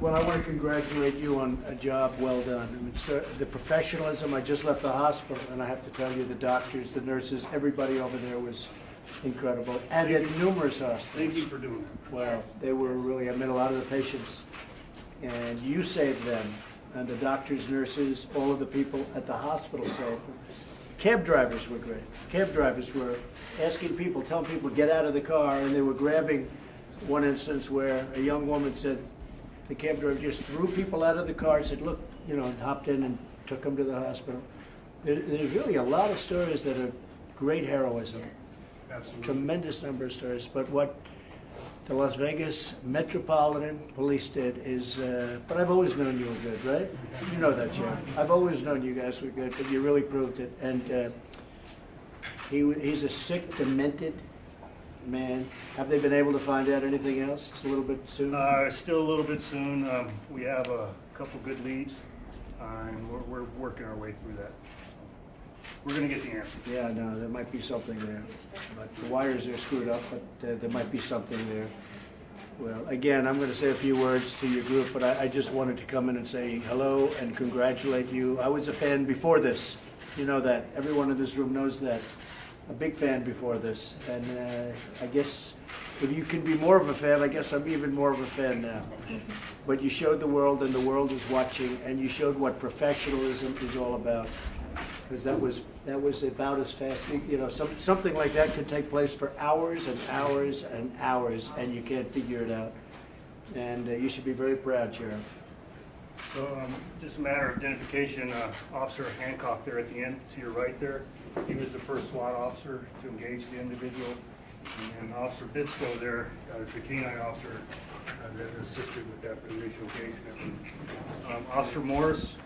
Well, I want to congratulate you on a job well done. I mean, sir, the professionalism, I just left the hospital, and I have to tell you, the doctors, the nurses, everybody over there was incredible, and at numerous hospitals. Thank you for doing that. Well, they were really, I met a lot of the patients, and you saved them, and the doctors, nurses, all of the people at the hospital saved them. Cab drivers were great. Cab drivers were asking people, telling people, get out of the car, and they were grabbing one instance where a young woman said, the cab driver just threw people out of the car, said, look, you know, and hopped in and took them to the hospital. There's really a lot of stories that are great heroism. Absolutely. Tremendous number of stories. But what the Las Vegas Metropolitan Police did is, but I've always known you were good, right? You know that, Jeff. I've always known you guys were good, but you really proved it. And he's a sick, demented man. Have they been able to find out anything else? It's a little bit soon. Still a little bit soon. We have a couple good leads, and we're working our way through that. We're going to get the answer. Yeah, no, there might be something there. But the wires are screwed up, but there might be something there. Well, again, I'm going to say a few words to your group, but I just wanted to come in and say hello and congratulate you. I was a fan before this. You know that. Everyone in this room knows that. A big fan before this. And I guess if you can be more of a fan, I guess I'm even more of a fan now. But you showed the world, and the world is watching, and you showed what professionalism is all about. Because that was about as fast, you know, something like that could take place for hours and hours and hours, and you can't figure it out. And you should be very proud, Sheriff. So just a matter of identification, Officer Hancock there at the end, to your right there, he was the first SWAT officer to engage the individual. And Officer Bitsko there, the canine officer that assisted with that initial engagement. Officer Morris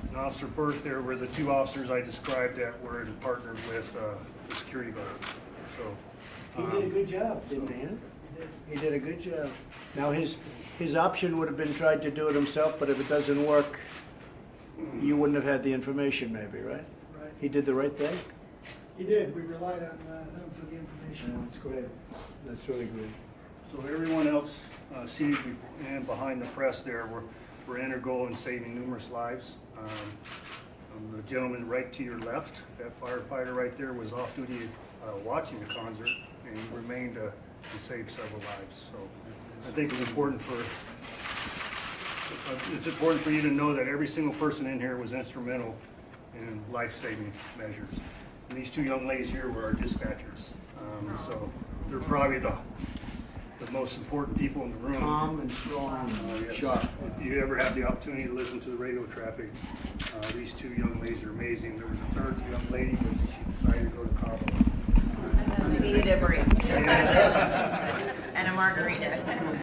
and Officer Burt there were the two officers I described that were in partnered with the security guard. So He did a good job, didn't he? He did a good job. Now his option would have been tried to do it himself, but if it doesn't work, you wouldn't have had the information maybe, right? Right. He did the right thing? He did. We relied on him for the information. That's great. That's really great. So everyone else seated and behind the press there were integral in saving numerous lives. The gentleman right to your left, that firefighter right there, was off duty watching the concert, and he remained to save several lives. So I think it's important for you to know that every single person in here was instrumental in life-saving measures. And these two young ladies here were our dispatchers. So they're probably the most important people in the room. Calm and strong, Yes. sharp. If you ever have the opportunity to listen to the radio traffic, these two young ladies are amazing. There was a third young lady, but she decided to go to Cabo. We needed a break. And a margarita.